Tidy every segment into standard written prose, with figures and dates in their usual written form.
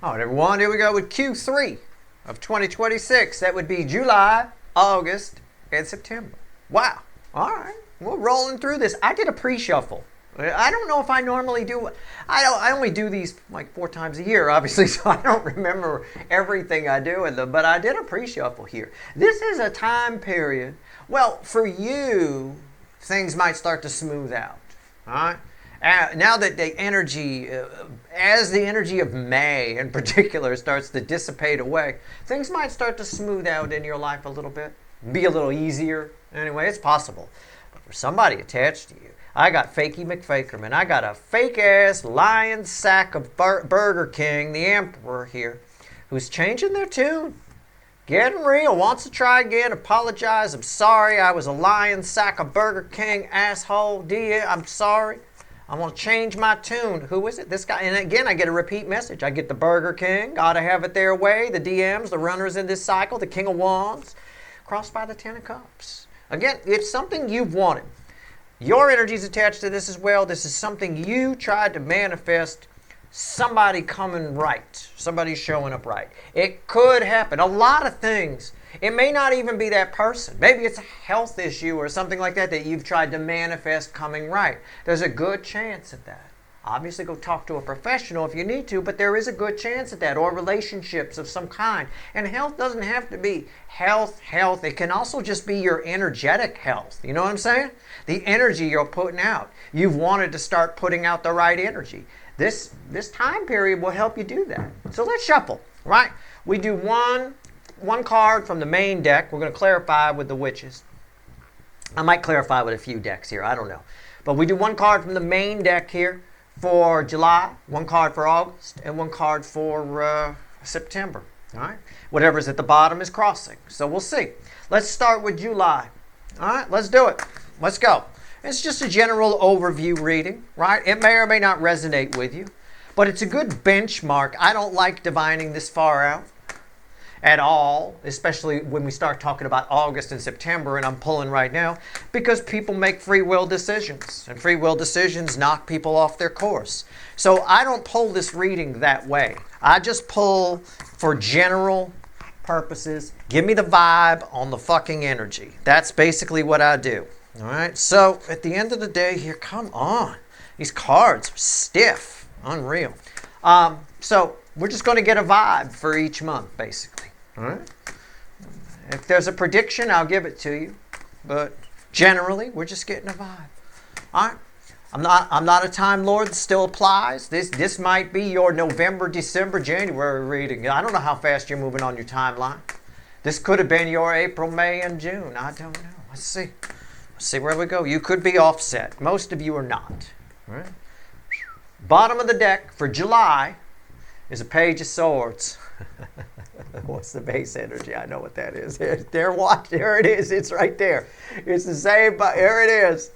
All right, everyone, here we go with Q3 of 2026. That would be July, August, and September. Wow. All right, we're rolling through this. I did a pre-shuffle. I don't know if I normally do. I only do these like 4 times a year, obviously, so I don't remember everything I do in them. But I did a pre-shuffle here. This is a time period. Well, for you, things might start to smooth out. All right. Now that the energy, as the energy of May in particular starts to dissipate away, things might start to smooth out in your life a little bit, be a little easier. Anyway, it's possible. But for somebody attached to you, I got Fakey McFakerman. I got a fake-ass lion sack of Burger King, the Emperor here, who's changing their tune. Getting real, wants to try again, apologize, I'm sorry, I was a lion sack of Burger King, asshole, I'm sorry. I want to change my tune. Who is it? This guy. And again, I get a repeat message. I get the Burger King, gotta have it their way, the DMs, the runners in this cycle, the King of Wands, crossed by the Ten of Cups. Again, it's something you've wanted. Your energy's attached to this as well. This is something you tried to manifest. Somebody coming right. Somebody showing up right. It could happen. A lot of things. It may not even be that person. Maybe it's a health issue or something like that that you've tried to manifest coming right. There's a good chance at that. Obviously, go talk to a professional if you need to, but there is a good chance at that, or relationships of some kind. And health doesn't have to be health. It can also just be your energetic health. You know what I'm saying? The energy you're putting out. You've wanted to start putting out the right energy. This time period will help you do that. So let's shuffle, right? We do one card from the main deck. We're going to clarify with the witches. I might clarify with a few decks here. I don't know. But we do one card from the main deck here for July, one card for August, and one card for September. All right? Whatever's at the bottom is crossing. So we'll see. Let's start with July. All right? Let's do it. Let's go. It's just a general overview reading, right? It may or may not resonate with you, but it's a good benchmark. I don't like divining this far out at all, especially when we start talking about August and September, and I'm pulling right now, because people make free will decisions, and free will decisions knock people off their course. So I don't pull this reading that way. I just pull for general purposes. Give me the vibe on the fucking energy. That's basically what I do. All right, so at the end of the day here, come on. These cards are stiff, unreal. So we're just going to get a vibe for each month, basically. All right. If there's a prediction, I'll give it to you. But generally, we're just getting a vibe. All right. I'm not a Time Lord. Still applies. This might be your November, December, January reading. I don't know how fast you're moving on your timeline. This could have been your April, May, and June. I don't know. Let's see. See where we go. You could be offset. Most of you are not. All right. Bottom of the deck for July is a Page of Swords. What's the base energy? I know what that is. There, watch. There it is. It's right there. It's the same. Here it is.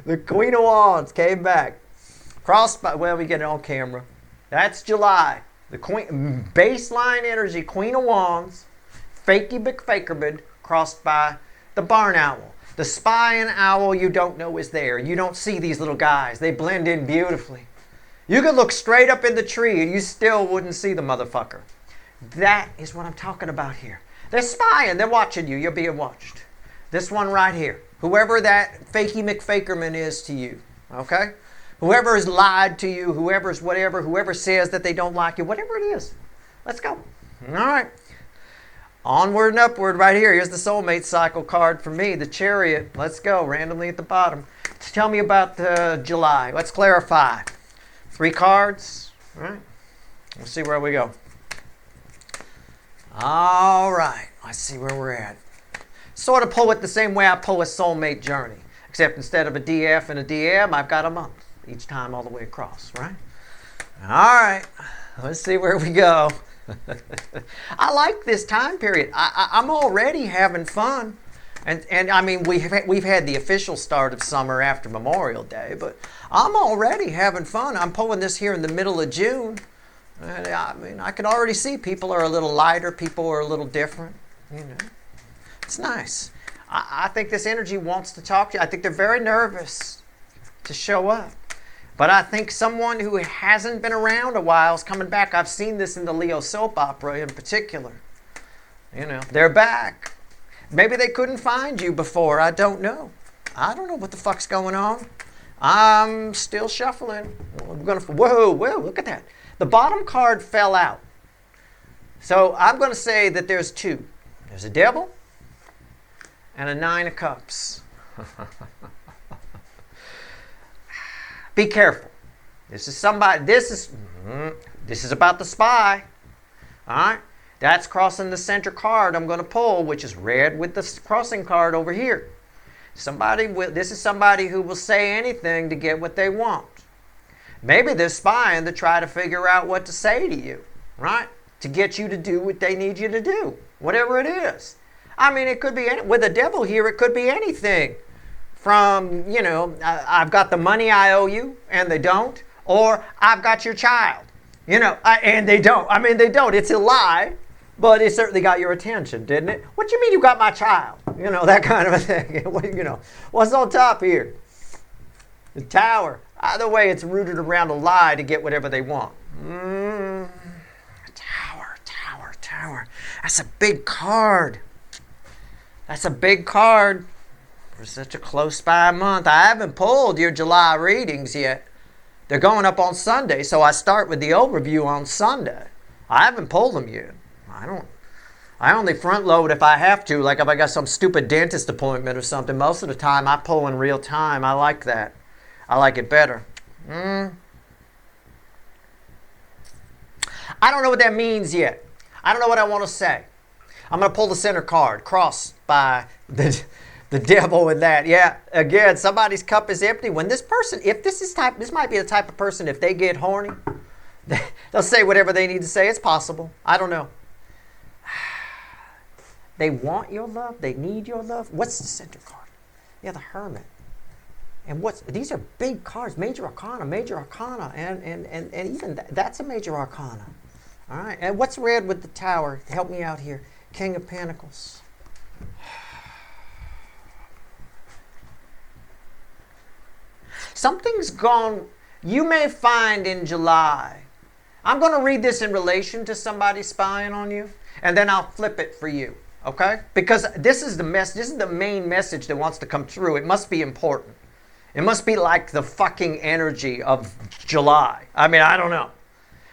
The Queen of Wands came back. Crossed by. Well, we get it on camera. That's July. The Queen baseline energy. Queen of Wands. Fakey McFakerman crossed by the Barn Owl. The spying owl you don't know is there. You don't see these little guys. They blend in beautifully. You could look straight up in the tree and you still wouldn't see the motherfucker. That is what I'm talking about here. They're spying. They're watching you. You're being watched. This one right here. Whoever that Fakey McFakerman is to you. Okay? Whoever has lied to you, whoever's whatever, whoever says that they don't like you, whatever it is. Let's go. All right. Onward and upward right here. Here's the soulmate cycle card for me, the Chariot. Let's go, randomly at the bottom. Tell me about July. Let's clarify. 3 cards. All right. Let's see where we go. All right. Let's see where we're at. Sort of pull it the same way I pull a soulmate journey. Except instead of a DF and a DM, I've got a month. Each time all the way across, right? All right. Let's see where we go. I like this time period. I'm already having fun, and I mean we've had the official start of summer after Memorial Day, but I'm already having fun. I'm pulling this here in the middle of June, and I mean I can already see people are a little lighter, people are a little different. You know, it's nice. I think this energy wants to talk to you. I think they're very nervous to show up. But I think someone who hasn't been around a while is coming back. I've seen this in the Leo soap opera in particular. You know, they're back. Maybe they couldn't find you before. I don't know. I don't know what the fuck's going on. I'm still shuffling. Whoa, look at that. The bottom card fell out. So I'm going to say that there's two. There's a devil and a 9 of cups. Be careful. This is somebody. This is about the spy. All right. That's crossing the center card I'm going to pull, which is red with the crossing card over here. This is somebody who will say anything to get what they want. Maybe they're spying to try to figure out what to say to you, right? To get you to do what they need you to do, whatever it is. I mean, it could be with the devil here. It could be anything. From, you know, I've got the money I owe you, and they don't. Or, I've got your child, you know, and they don't. I mean, they don't. It's a lie, but it certainly got your attention, didn't it? What do you mean you got my child? You know, that kind of a thing. You know, what's on top here? The Tower. Either way, it's rooted around a lie to get whatever they want. Tower. That's a big card. That's a big card. For such a close by month. I haven't pulled your July readings yet. They're going up on Sunday, so I start with the overview on Sunday. I haven't pulled them yet. I only front load if I have to, like if I got some stupid dentist appointment or something. Most of the time I pull in real time. I like that. I like it better. I don't know what that means yet. I don't know what I want to say. I'm going to pull the center card, crossed by the devil with that. Yeah, again, somebody's cup is empty. When this person, if this might be the type of person, if they get horny, they'll say whatever they need to say. It's possible. I don't know. They want your love. They need your love. What's the center card? Yeah, the Hermit. And these are big cards, major arcana, and even that's a major arcana. All right, and what's red with the Tower? Help me out here. King of Pentacles. Something's gone, you may find in July. I'm going to read this in relation to somebody spying on you, and then I'll flip it for you, okay? Because this is the main message that wants to come through. It must be important. It must be like the fucking energy of July. I mean, I don't know.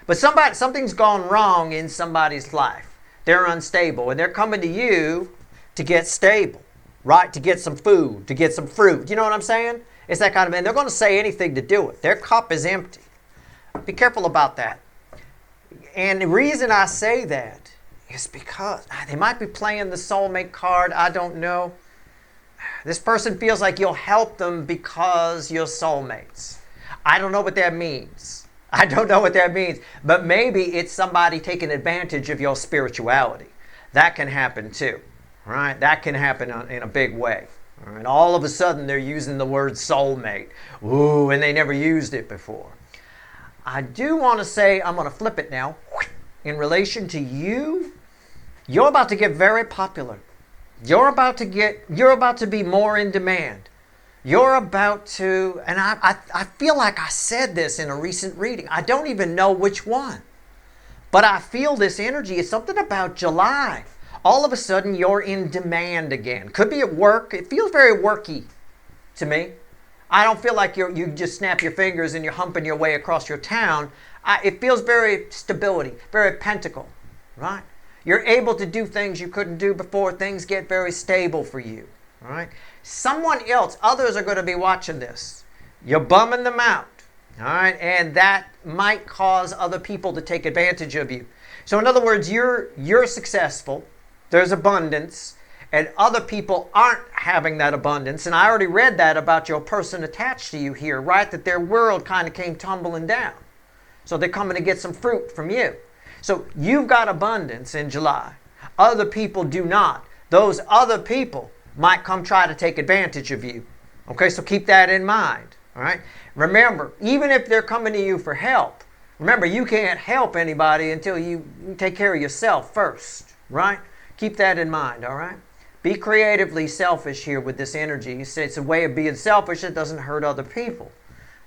But something's gone wrong in somebody's life. They're unstable, and they're coming to you to get stable, right? To get some food, to get some fruit. You know what I'm saying? It's that kind of, and they're going to say anything to do it. Their cup is empty. Be careful about that. And the reason I say that is because they might be playing the soulmate card. I don't know. This person feels like you'll help them because you're soulmates. I don't know what that means. But maybe it's somebody taking advantage of your spirituality. That can happen too. Right? That can happen in a big way. All right? All of a sudden they're using the word soulmate. Ooh, and they never used it before. I do want to say, I'm going to flip it now. In relation to you, you're about to get very popular. You're about to be more in demand. You're about to, and I feel like I said this in a recent reading. I don't even know which one. But I feel this energy. It's something about July. All of a sudden, you're in demand again. Could be at work. It feels very worky to me. I don't feel like you just snap your fingers and you're humping your way across your town. It feels very stability, very pentacle, right? You're able to do things you couldn't do before. Things get very stable for you, all right? Someone else, others are going to be watching this. You're bumming them out, all right? And that might cause other people to take advantage of you. So in other words, you're successful. There's abundance, and other people aren't having that abundance. And I already read that about your person attached to you here, right? That their world kind of came tumbling down. So they're coming to get some fruit from you. So you've got abundance in July. Other people do not. Those other people might come try to take advantage of you. Okay, so keep that in mind. All right. Remember, even if they're coming to you for help, remember you can't help anybody until you take care of yourself first, right? Keep that in mind, all right? Be creatively selfish here with this energy. It's a way of being selfish that doesn't hurt other people.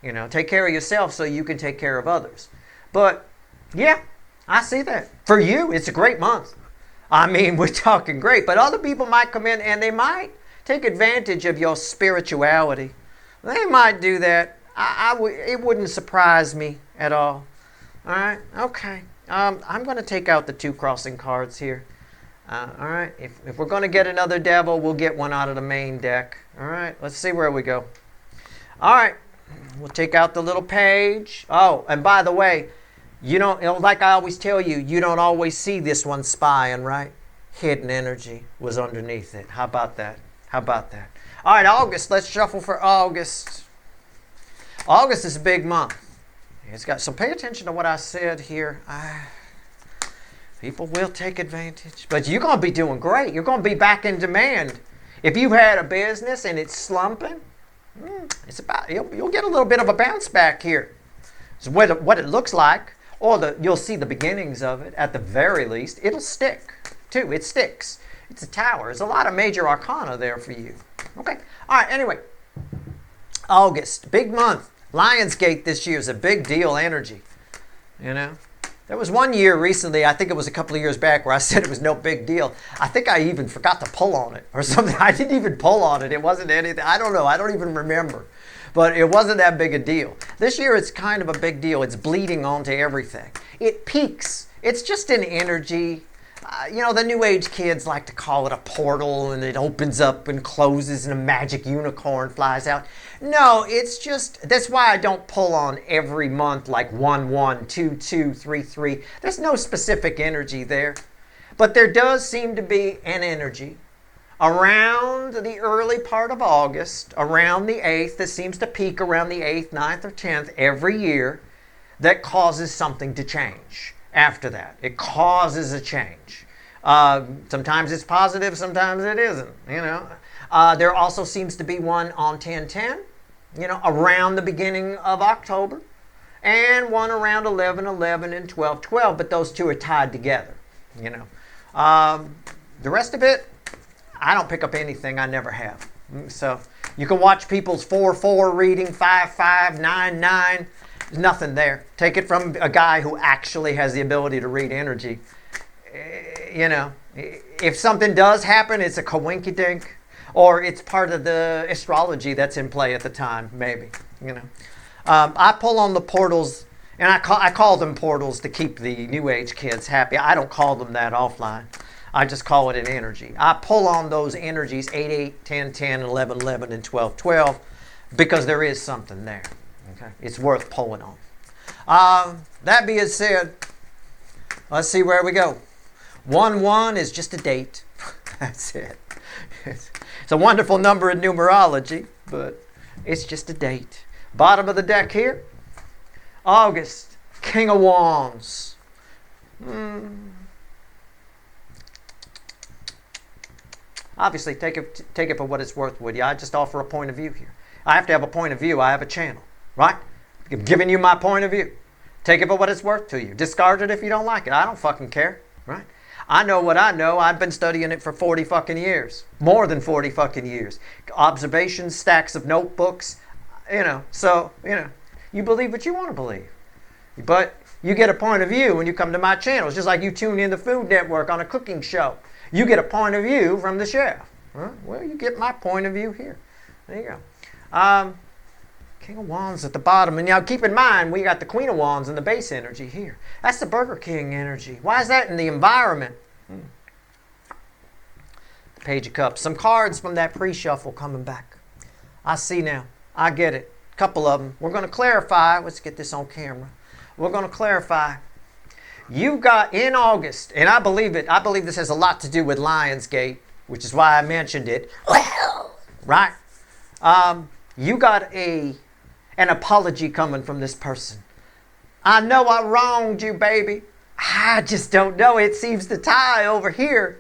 You know, take care of yourself so you can take care of others. But yeah, I see that. For you, it's a great month. I mean, we're talking great. But other people might come in and they might take advantage of your spirituality. They might do that. It wouldn't surprise me at all. All right? Okay. I'm going to take out the 2 crossing cards here. All right? If we're going to get another devil, we'll get one out of the main deck. All right? Let's see where we go. All right. We'll take out the little page. Oh, and by the way, you don't, like I always tell you, you don't always see this one spying, right? Hidden energy was underneath it. How about that? How about that? All right, August. Let's shuffle for August. August is a big month. It's got, so pay attention to what I said here. People will take advantage. But you're going to be doing great. You're going to be back in demand. If you had a business and it's slumping, it's about you'll get a little bit of a bounce back here. So what it looks like, or you'll see the beginnings of it. At the very least, it'll stick too. It sticks. It's a tower. There's a lot of major arcana there for you. Okay. All right. Anyway, August, big month. Lionsgate this year is a big deal energy. You know, there was one year recently, I think it was a couple of years back, where I said it was no big deal. I think I even forgot to pull on it or something. I didn't even pull on it. It wasn't anything. I don't know. I don't even remember. But it wasn't that big a deal. This year it's kind of a big deal. It's bleeding onto everything. It peaks. It's just an energy. You know, the New Age kids like to call it a portal, and it opens up and closes and a magic unicorn flies out. No, it's just, that's why I don't pull on every month like 1, 1, 2, 2, 3, 3. There's no specific energy there. But there does seem to be an energy around the early part of August, around the 8th, that seems to peak around the 8th, 9th, or 10th every year, that causes something to change. After that, it causes a change. Sometimes it's positive, sometimes it isn't. You know, there also seems to be one on 10/10, you know, around the beginning of October, and one around 11/11 and 12/12. But those two are tied together. You know, the rest of it, I don't pick up anything. I never have. So you can watch people's 4/4 reading, 5/5, 9/9. There's nothing there. Take it from a guy who actually has the ability to read energy. You know, if something does happen, it's a coinkydink, or it's part of the astrology that's in play at the time, maybe. You know, I pull on the portals, and I call them portals to keep the New Age kids happy. I don't call them that offline. I just call it an energy. I pull on those energies 8/8, 10/10, 11/11, and 12/12 because there is something there. Okay, it's worth pulling on. That being said, let's see where we go. 1/1 is just a date. That's it. It's a wonderful number in numerology, but it's just a date. Bottom of the deck here. August, King of Wands. Obviously, take it for what it's worth, would you? I just offer a point of view here. I have to have a point of view. I have a channel, right? I'm giving you my point of view. Take it for what it's worth to you. Discard it if you don't like it. I don't fucking care, right? I know what I know. I've been studying it for 40 fucking years. More than 40 fucking years. Observations, stacks of notebooks, you know. So, you know, you believe what you want to believe. But you get a point of view when you come to my channel. It's just like you tune in the Food Network on a cooking show. You get a point of view from the chef. Right? Well, you get my point of view here. There you go. King of Wands at the bottom. And now keep in mind, we got the Queen of Wands and the base energy here. That's the Burger King energy. Why is that in the environment? The Page of Cups. Some cards from that pre-shuffle coming back. I see now. I get it. A couple of them. We're going to clarify. Let's get this on camera. We're going to clarify. You've got in August, and I believe it. I believe this has a lot to do with Lionsgate, which is why I mentioned it. Right? You got an apology coming from this person. I know I wronged you, baby. I just don't know. It seems to tie over here.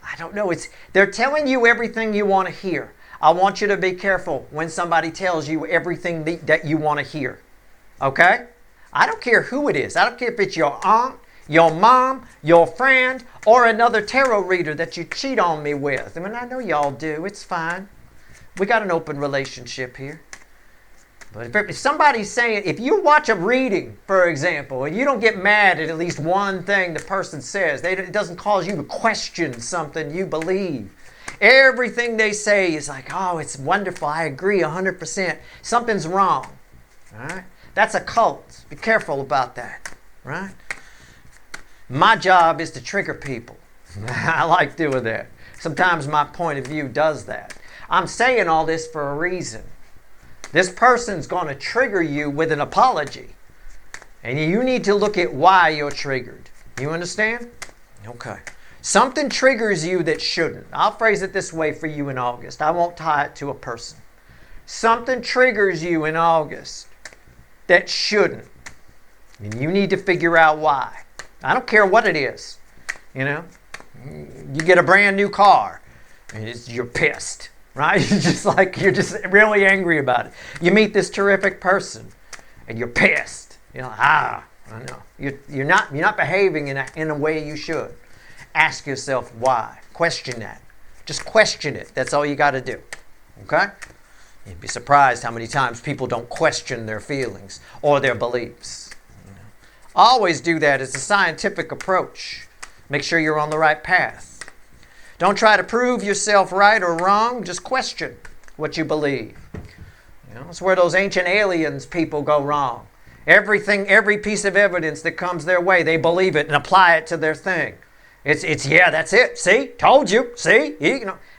I don't know. They're telling you everything you want to hear. I want you to be careful when somebody tells you everything that you want to hear. Okay? I don't care who it is. I don't care if it's your aunt, your mom, your friend, or another tarot reader that you cheat on me with. I mean, I know y'all do. It's fine. We got an open relationship here. But if somebody's saying, if you watch a reading, for example, and you don't get mad at least one thing the person says, it doesn't cause you to question something you believe. Everything they say is like, oh, it's wonderful. I agree 100%. Something's wrong. All right? That's a cult. Be careful about that. Right? My job is to trigger people. I like doing that. Sometimes my point of view does that. I'm saying all this for a reason. This person's going to trigger you with an apology. And you need to look at why you're triggered. You understand? Okay. Something triggers you that shouldn't. I'll phrase it this way for you in August. I won't tie it to a person. Something triggers you in August that shouldn't. And you need to figure out why. I don't care what it is. You know? You get a brand new car and you're pissed. Right? You're just really angry about it. You meet this terrific person and you're pissed. You're like, I know. You're not behaving in a way you should. Ask yourself why. Question that. Just question it. That's all you got to do. Okay? You'd be surprised how many times people don't question their feelings or their beliefs. Always do that. It's a scientific approach. Make sure you're on the right path. Don't try to prove yourself right or wrong. Just question what you believe. That's where those ancient aliens people go wrong. Every piece of evidence that comes their way, they believe it and apply it to their thing. It's yeah, that's it. See? Told you. See?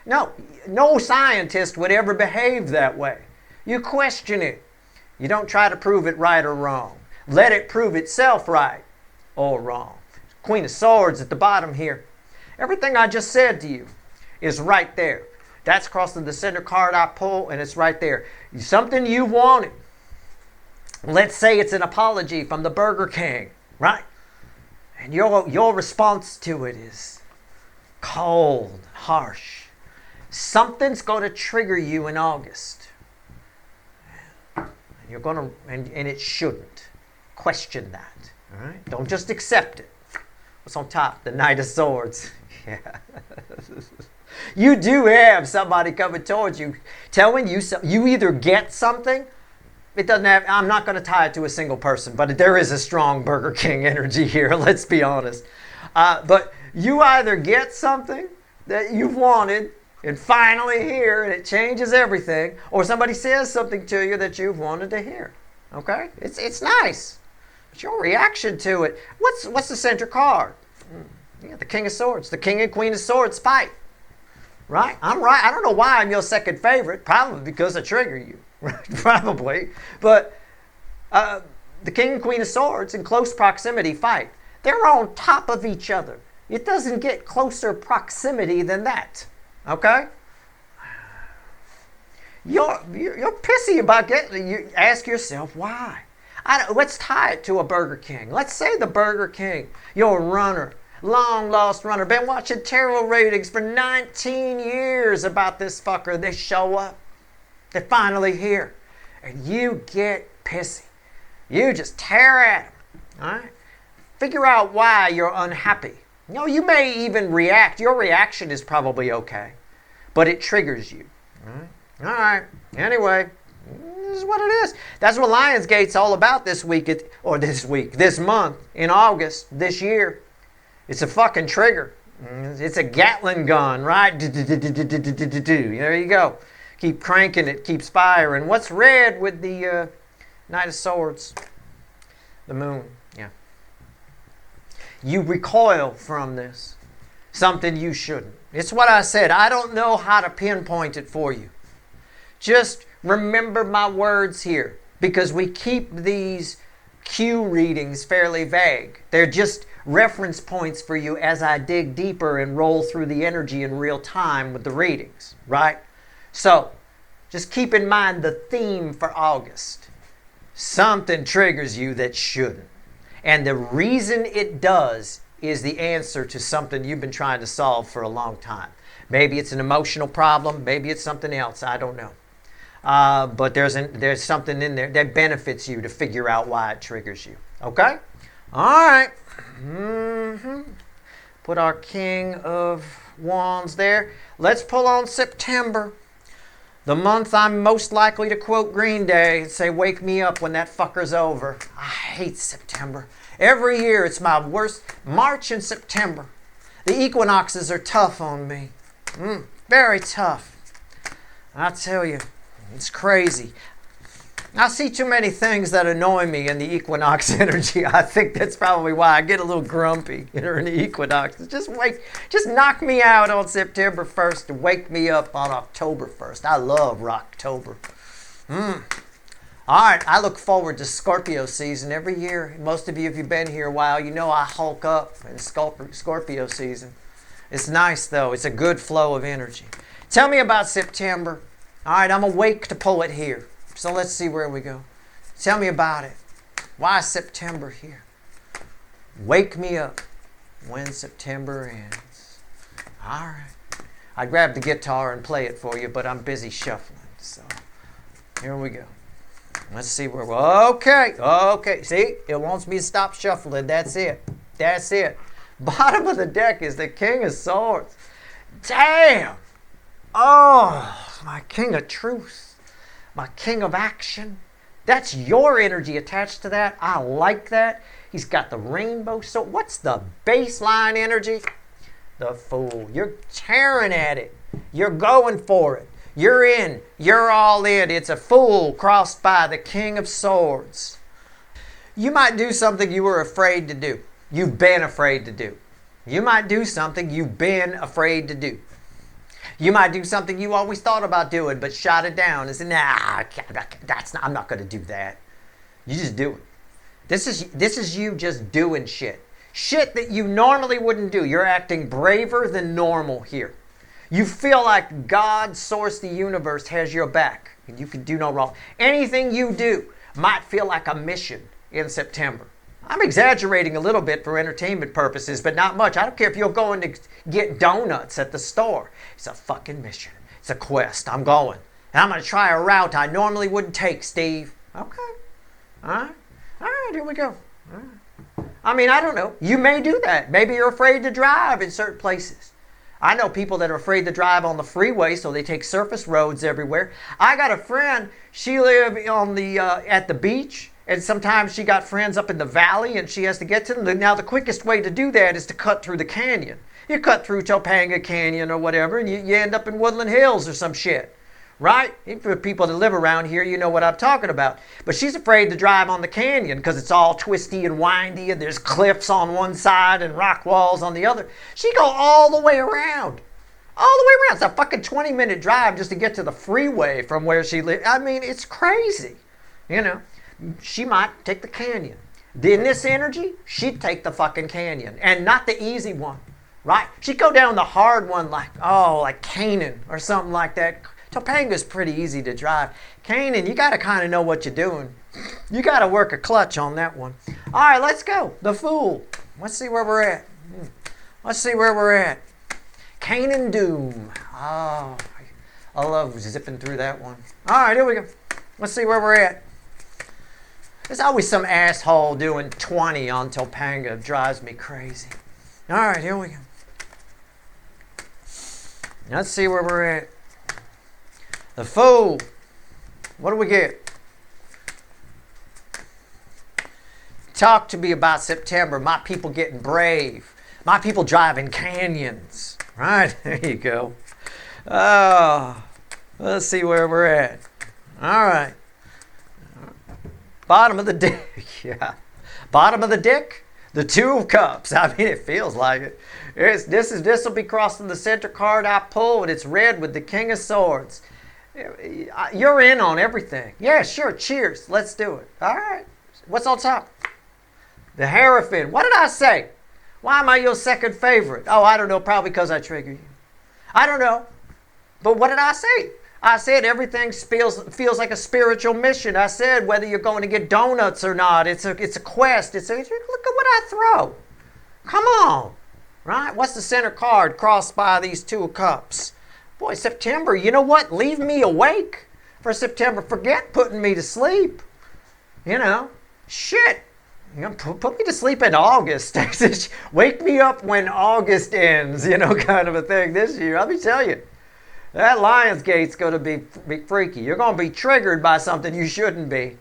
No scientist would ever behave that way. You question it. You don't try to prove it right or wrong. Let it prove itself right or wrong. Queen of Swords at the bottom here. Everything I just said to you is right there. That's crossing the center card I pull, and it's right there. Something you wanted. Let's say it's an apology from the Burger King, right? And your response to it is cold, harsh. Something's going to trigger you in August. You're going to, and it shouldn't. Question that. All right? Don't just accept it. What's on top? The Knight of Swords. Yeah. You do have somebody coming towards you telling you you either get something. It doesn't have, I'm not going to tie it to a single person, but there is a strong Burger King energy here, let's be honest. But you either get something that you've wanted and finally hear and it changes everything, or somebody says something to you that you've wanted to hear. Okay? It's nice. It's your reaction to it. What's the center card? Yeah, the King of Swords. The King and Queen of Swords fight. Right? I'm right. I don't know why I'm your second favorite. Probably because I trigger you. Probably. But the King and Queen of Swords in close proximity fight. They're on top of each other. It doesn't get closer proximity than that. Okay? You're pissy about getting. You ask yourself why. Let's tie it to a Burger King. Let's say the Burger King. You're a runner. Long lost runner. Been watching tarot readings for 19 years about this fucker. They show up. They're finally here. And you get pissy. You just tear at them. All right? Figure out why you're unhappy. You may even react. Your reaction is probably okay. But it triggers you. All right. Anyway, this is what it is. That's what Lionsgate's all about this month, in August, this year. It's a fucking trigger. It's a Gatling gun, right? There you go. Keep cranking it, keeps firing. What's red with the Knight of Swords? The moon, yeah. You recoil from this. Something you shouldn't. It's what I said. I don't know how to pinpoint it for you. Just remember my words here, because we keep these Q readings fairly vague. They're just reference points for you as I dig deeper and roll through the energy in real time with the readings, right? So, just keep in mind the theme for August. Something triggers you that shouldn't. And the reason it does is the answer to something you've been trying to solve for a long time. Maybe it's an emotional problem. Maybe it's something else. I don't know. But there's something in there that benefits you to figure out why it triggers you. Okay? All right. Put our King of Wands there. Let's pull on September. The month I'm most likely to quote Green Day and say, wake me up when that fucker's over. I hate September. Every year it's my worst. March and September. The equinoxes are tough on me. Very tough. I tell you, it's crazy. I see too many things that annoy me in the equinox energy. I think that's probably why I get a little grumpy during the equinox. Just knock me out on September 1st and wake me up on October 1st. I love Rocktober. All right, I look forward to Scorpio season every year. Most of you, if you've been here a while, you know I hulk up in Scorpio season. It's nice, though. It's a good flow of energy. Tell me about September. All right, I'm awake to poet here. So let's see where we go. Tell me about it. Why is September here? Wake me up when September ends. All right. I grabbed the guitar and play it for you, but I'm busy shuffling. So here we go. Let's see where we're... Okay. See? It wants me to stop shuffling. That's it. Bottom of the deck is the King of Swords. Damn. Oh, my King of Truth. My King of Action. That's your energy attached to that. I like that. He's got the rainbow. So what's the baseline energy? The Fool. You're tearing at it. You're going for it. You're in. You're all in. It's a Fool crossed by the King of Swords. You might do something you were afraid to do. You've been afraid to do. You might do something you've been afraid to do. You might do something you always thought about doing, but shot it down and said, nah, I'm not going to do that. You just do it. This is you just doing shit. Shit that you normally wouldn't do. You're acting braver than normal here. You feel like God, source, the universe has your back. And you can do no wrong. Anything you do might feel like a mission in September. I'm exaggerating a little bit for entertainment purposes, but not much. I don't care if you're going to get donuts at the store. It's a fucking mission. It's a quest. I'm going. And I'm going to try a route I normally wouldn't take, Steve. Okay. All right, here we go. All right. I mean, I don't know. You may do that. Maybe you're afraid to drive in certain places. I know people that are afraid to drive on the freeway, so they take surface roads everywhere. I got a friend. She lived on at the beach. And sometimes she got friends up in the valley and she has to get to them. Now, the quickest way to do that is to cut through the canyon. You cut through Topanga Canyon or whatever, and you end up in Woodland Hills or some shit. Right? For people that live around here, you know what I'm talking about. But she's afraid to drive on the canyon because it's all twisty and windy and there's cliffs on one side and rock walls on the other. She go all the way around. All the way around. It's a fucking 20-minute drive just to get to the freeway from where she lives. I mean, it's crazy. You know. She might take the canyon. In this energy, she'd take the fucking canyon. And not the easy one, right? She'd go down the hard one like Canaan or something like that. Topanga's pretty easy to drive. Canaan, you got to kind of know what you're doing. You got to work a clutch on that one. All right, let's go. The Fool. Let's see where we're at. Canaan Doom. Oh, I love zipping through that one. All right, here we go. Let's see where we're at. There's always some asshole doing 20 on Topanga. It drives me crazy. All right, here we go. Let's see where we're at. The Fool. What do we get? Talk to me about September. My people getting brave. My people driving canyons. Right, there you go. Oh, let's see where we're at. All right. Bottom of the deck, yeah. Bottom of the deck, the Two of Cups. I mean, it feels like it. This will be crossing the center card I pull, and it's red with the King of Swords. You're in on everything. Yeah, sure. Cheers. Let's do it. All right. What's on top? The Hierophant. What did I say? Why am I your second favorite? Oh, I don't know. Probably because I trigger you. I don't know. But what did I say? I said everything feels like a spiritual mission. I said whether you're going to get donuts or not, it's a quest. Look at what I throw. Come on, right? What's the center card crossed by these Two of Cups? Boy, September. You know what? Leave me awake for September. Forget putting me to sleep. You know, shit. You know, put me to sleep in August. Wake me up when August ends. You know, kind of a thing this year. Let me tell you. That Lionsgate's going to be freaky. You're going to be triggered by something you shouldn't be.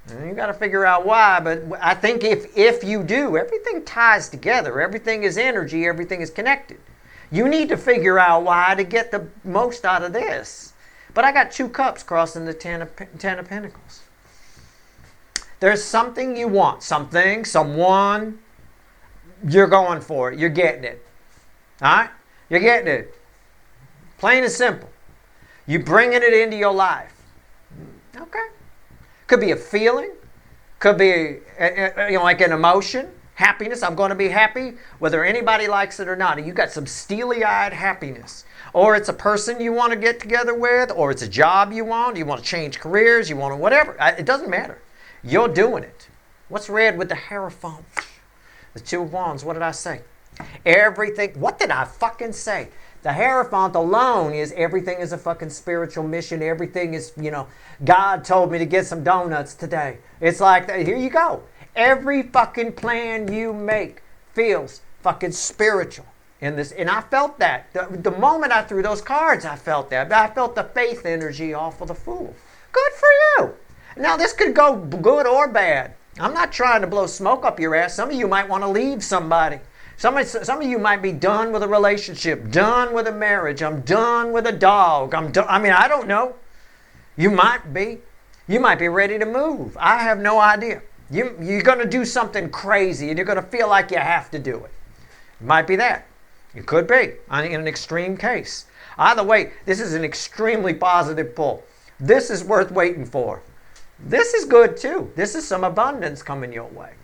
And you got to figure out why. But I think if you do, everything ties together. Everything is energy. Everything is connected. You need to figure out why to get the most out of this. But I got 2 cups crossing the ten of Pentacles. There's something you want. Something, someone. You're going for it. You're getting it. All right? You're getting it. Plain and simple. You're bringing it into your life. Okay. Could be a feeling. Could be like an emotion. Happiness. I'm going to be happy whether anybody likes it or not. You got some steely-eyed happiness. Or it's a person you want to get together with. Or it's a job you want. You want to change careers. You want to whatever. It doesn't matter. You're doing it. What's red with the Hierophant? The 2 of Wands. What did I say? Everything. What did I fucking say? The Hierophant alone is everything is a fucking spiritual mission. Everything is, God told me to get some donuts today. It's like, here you go. Every fucking plan you make feels fucking spiritual in this. And I felt that. The moment I threw those cards, I felt that. I felt the faith energy off of the Fool. Good for you. Now, this could go good or bad. I'm not trying to blow smoke up your ass. Some of you might want to leave somebody. Some of you might be done with a relationship, done with a marriage. I'm done with a dog. I don't know. You might be. You might be ready to move. I have no idea. You're going to do something crazy and you're going to feel like you have to do it. It might be that. It could be in an extreme case. Either way, this is an extremely positive pull. This is worth waiting for. This is good too. This is some abundance coming your way.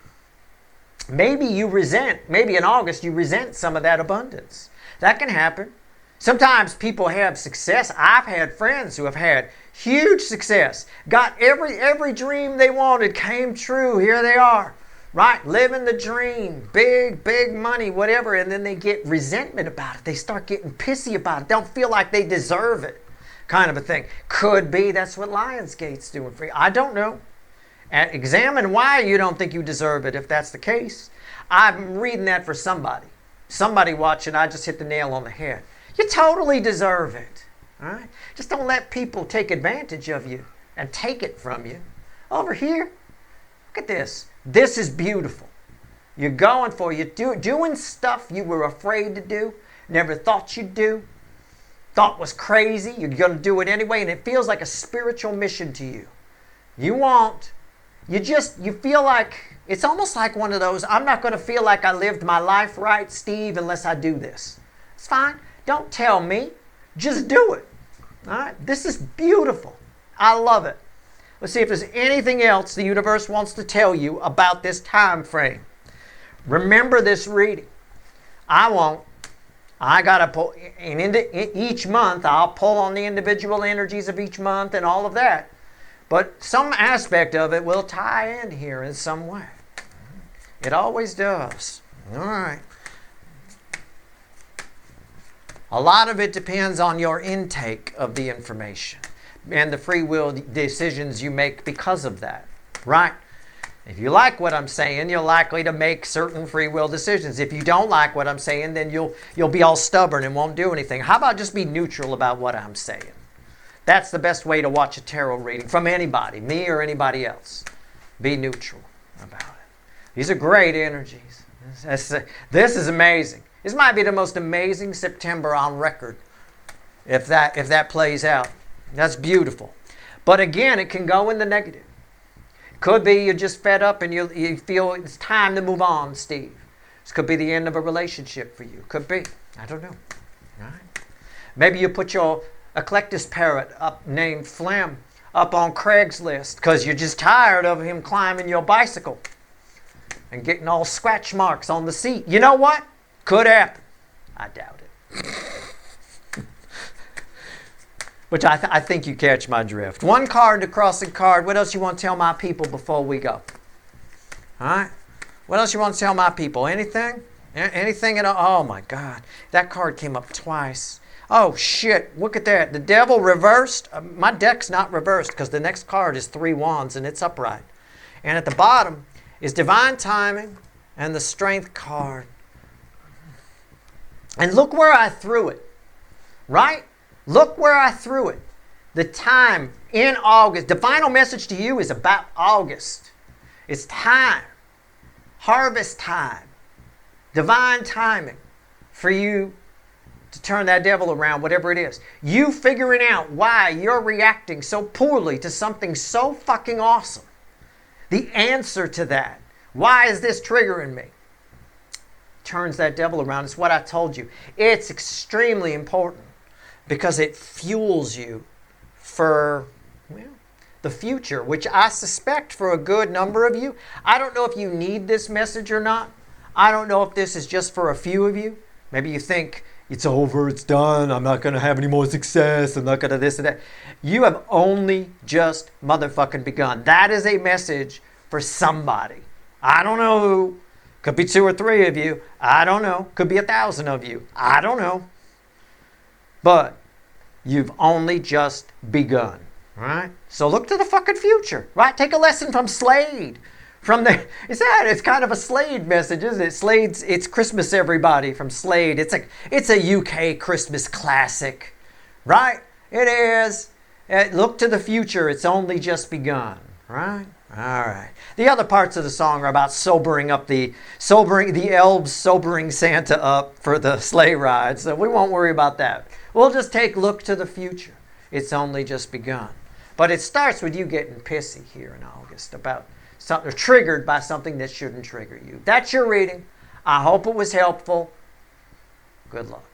Maybe in August you resent some of that abundance. That can happen. Sometimes people have success. I've had friends who have had huge success. Got every dream they wanted came true. Here they are. Right? Living the dream. Big money, whatever. And then they get resentment about it. They start getting pissy about it. Don't feel like they deserve it. Kind of a thing. Could be that's what Lionsgate's doing for you. I don't know. And examine why you don't think you deserve it if that's the case. I'm reading that for somebody. Somebody watching, I just hit the nail on the head. You totally deserve it. All right? Just don't let people take advantage of you and take it from you. Over here, look at this. This is beautiful. You're going for it. You're doing stuff you were afraid to do, never thought you'd do, thought was crazy. You're going to do it anyway, and it feels like a spiritual mission to you. You feel like, it's almost like one of those, I'm not going to feel like I lived my life right, Steve, unless I do this. It's fine. Don't tell me. Just do it. All right? This is beautiful. I love it. Let's see if there's anything else the universe wants to tell you about this time frame. Remember this reading. I won't. I got to pull, each month I'll pull on the individual energies of each month and all of that. But some aspect of it will tie in here in some way. It always does. All right. A lot of it depends on your intake of the information and the free will decisions you make because of that. Right? If you like what I'm saying, you're likely to make certain free will decisions. If you don't like what I'm saying, then you'll be all stubborn and won't do anything. How about just be neutral about what I'm saying? That's the best way to watch a tarot reading from anybody, me or anybody else. Be neutral about it. These are great energies. This is amazing. This might be the most amazing September on record if that plays out. That's beautiful. But again, it can go in the negative. Could be you're just fed up and you feel it's time to move on, Steve. This could be the end of a relationship for you. Could be. I don't know. All right. Maybe you put your Eclectus parrot up named Phlegm up on Craigslist because you're just tired of him climbing your bicycle and getting all scratch marks on the seat. You know what? Could happen. I doubt it. Which I think you catch my drift. One card to crossing card. What else you want to tell my people before we go? All right. What else you want to tell my people? Anything? Anything at all? Oh my God. That card came up twice. Oh shit, look at that. The devil reversed. My deck's not reversed because the next card is 3 wands and it's upright. And at the bottom is divine timing and the strength card. And look where I threw it. Right? Look where I threw it. The time in August. The final message to you is about August. It's time. Harvest time. Divine timing for you to turn that devil around, whatever it is. You figuring out why you're reacting so poorly to something so fucking awesome. The answer to that. Why is this triggering me? Turns that devil around. It's what I told you. It's extremely important because it fuels you for the future, which I suspect for a good number of you. I don't know if you need this message or not. I don't know if this is just for a few of you. Maybe you think it's over, it's done, I'm not going to have any more success, I'm not going to this and that. You have only just motherfucking begun. That is a message for somebody. I don't know who. Could be 2 or 3 of you. I don't know. Could be 1,000 of you. I don't know. But you've only just begun. Right? So look to the fucking future. Right? Take a lesson from Slade. It's kind of a Slade message, isn't it? Slade's It's Christmas Everybody from Slade. It's a UK Christmas classic. Right? It is. Look to the future. It's only just begun. Right? All right. The other parts of the song are about sobering the elves sobering Santa up for the sleigh ride. So we won't worry about that. We'll just take look to the future. It's only just begun. But it starts with you getting pissy here in August about something, triggered by something that shouldn't trigger you. That's your reading. I hope it was helpful. Good luck.